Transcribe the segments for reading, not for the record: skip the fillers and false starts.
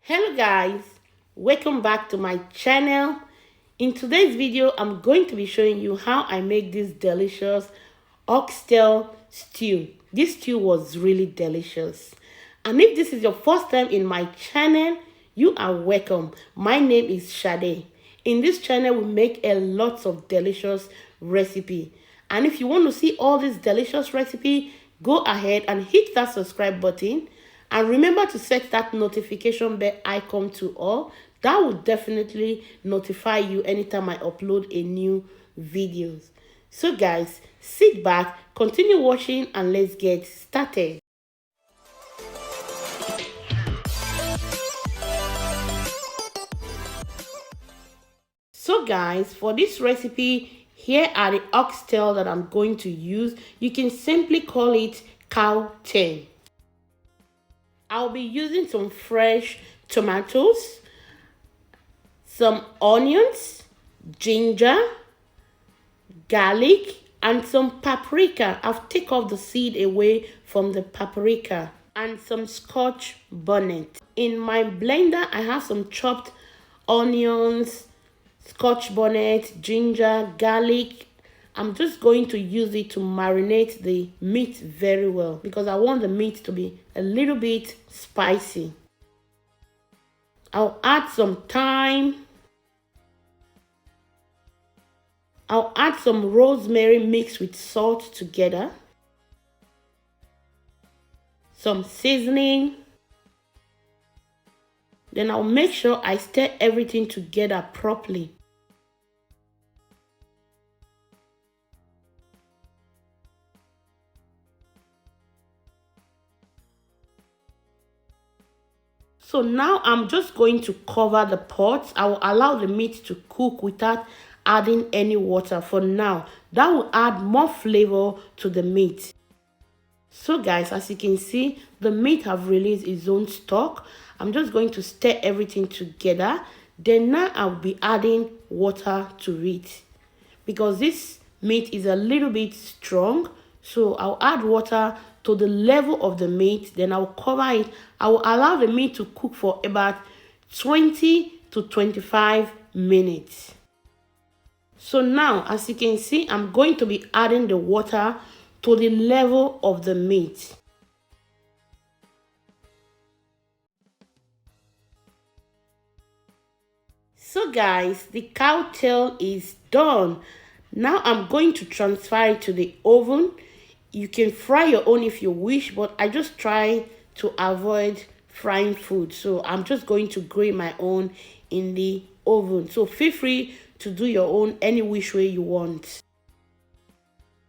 Hello guys, welcome back to my channel. In today's video I'm going to be showing you how I make this delicious oxtail stew. This stew was really delicious, and if this is your first time in my channel, you are welcome. My name is Sade. In this channel we make a lot of delicious recipe, and if you want to see all these delicious recipe, go ahead and hit that subscribe button. And remember to set that notification bell icon to all. That will definitely notify you anytime I upload a new videos. So guys, sit back, continue watching, and let's get started. So guys, for this recipe, here are the oxtail that I'm going to use. You can simply call it cow tail. I'll be using some fresh tomatoes, some onions, ginger, garlic, and some paprika. I've taken off the seed away from the paprika, and some scotch bonnet. In my blender, I have some chopped onions, scotch bonnet, ginger, garlic. I'm just going to use it to marinate the meat very well because I want the meat to be a little bit spicy. I'll add some thyme. I'll add some rosemary mixed with salt together. Some seasoning. Then I'll make sure I stir everything together properly. So now I'm just going to cover the pot. I will allow the meat to cook without adding any water for now. That will add more flavor to the meat. So guys, as you can see, the meat have released its own stock. I'm just going to stir everything together. Then now I'll be adding water to it because this meat is a little bit strong. So I'll add water to the level of the meat, then I'll cover it. I will allow the meat to cook for about 20 to 25 minutes. So now, as you can see, I'm going to be adding the water to the level of the meat. So guys, the cow tail is done. Now I'm going to transfer it to the oven. You can fry your own if you wish, but I just try to avoid frying food. So I'm just going to grill my own in the oven. So feel free to do your own any which way you want.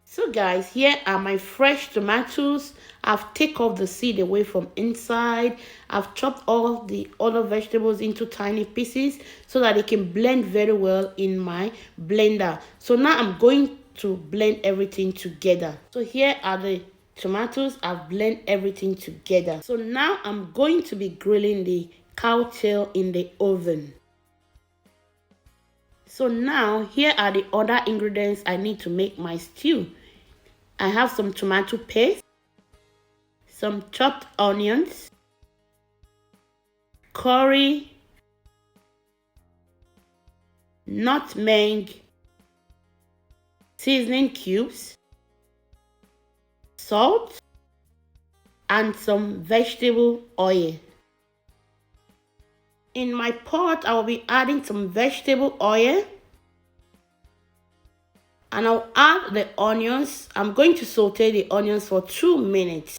So guys, here are my fresh tomatoes. I've taken off the seed away from inside. I've chopped all the other vegetables into tiny pieces so that it can blend very well in my blender. So now I'm going to blend everything together. So here are the tomatoes. I've blended everything together. So now I'm going to be grilling the cow tail in the oven. So now here are the other ingredients I need to make my stew. I have some tomato paste, some chopped onions, curry, nutmeg, seasoning cubes, salt, and some vegetable oil. In my pot, I will be adding some vegetable oil, and I'll add the onions. I'm going to saute the onions for 2 minutes.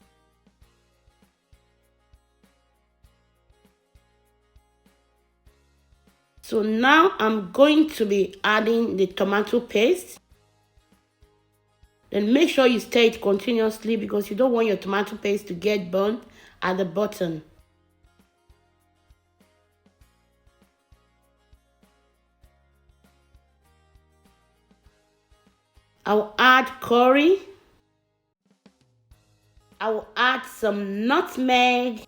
So now I'm going to be adding the tomato paste. Then make sure you stir it continuously because you don't want your tomato paste to get burnt at the bottom. I'll add curry. I will add some nutmeg.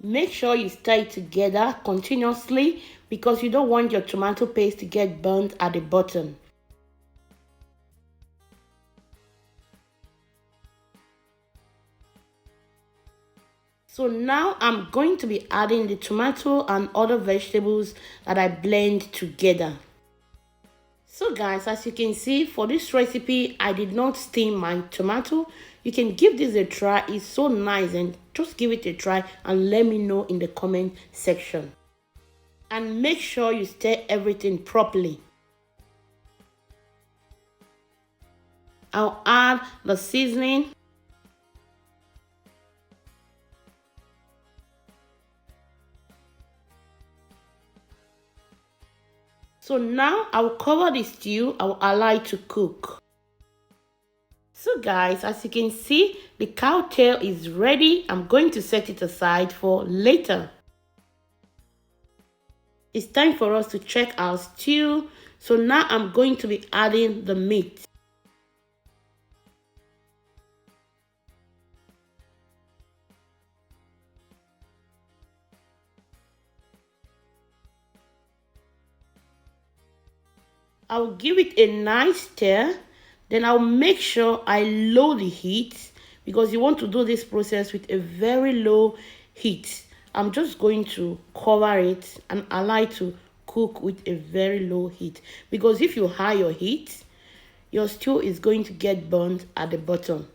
Make sure you stir it together continuously because you don't want your tomato paste to get burnt at the bottom. So now I'm going to be adding the tomato and other vegetables that I blend together. So guys, as you can see, for this recipe, I did not steam my tomato. You can give this a try. It's so nice, and just give it a try and let me know in the comment section. And make sure you stir everything properly. I'll add the seasoning. So now I'll cover the stew. I'll allow it to cook. So guys, as you can see, the cow tail is ready. I'm going to set it aside for later. It's time for us to check our stew. So now I'm going to be adding the meat. I'll give it a nice stir. Then I'll make sure I lower the heat, because you want to do this process with a very low heat. I'm just going to cover it and allow it to cook with a very low heat, because if you high your heat, your stew is going to get burnt at the bottom.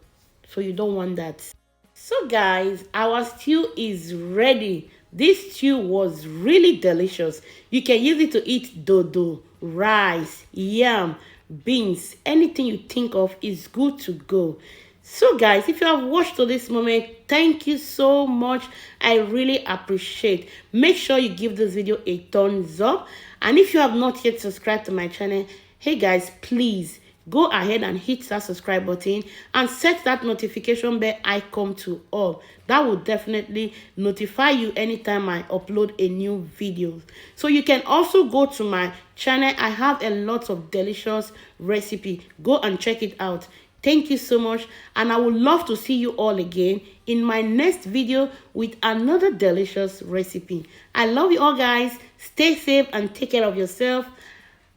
So you don't want that. So guys, our stew is ready. This stew was really delicious. You can use it to eat dodo, rice, yam, beans, anything you think of is good to go. So guys, if you have watched to this moment, thank you so much. I really appreciate. Make sure you give this video a thumbs up. And if you have not yet subscribed to my channel, hey guys, please go ahead and hit that subscribe button and set that notification bell icon to all. That will definitely notify you anytime I upload a new video. So you can also go to my channel. I have a lot of delicious recipe. Go and check it out. Thank you so much, and I would love to see you all again in my next video with another delicious recipe. I love you all guys. Stay safe and take care of yourself.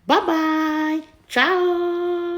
Bye bye. Ciao.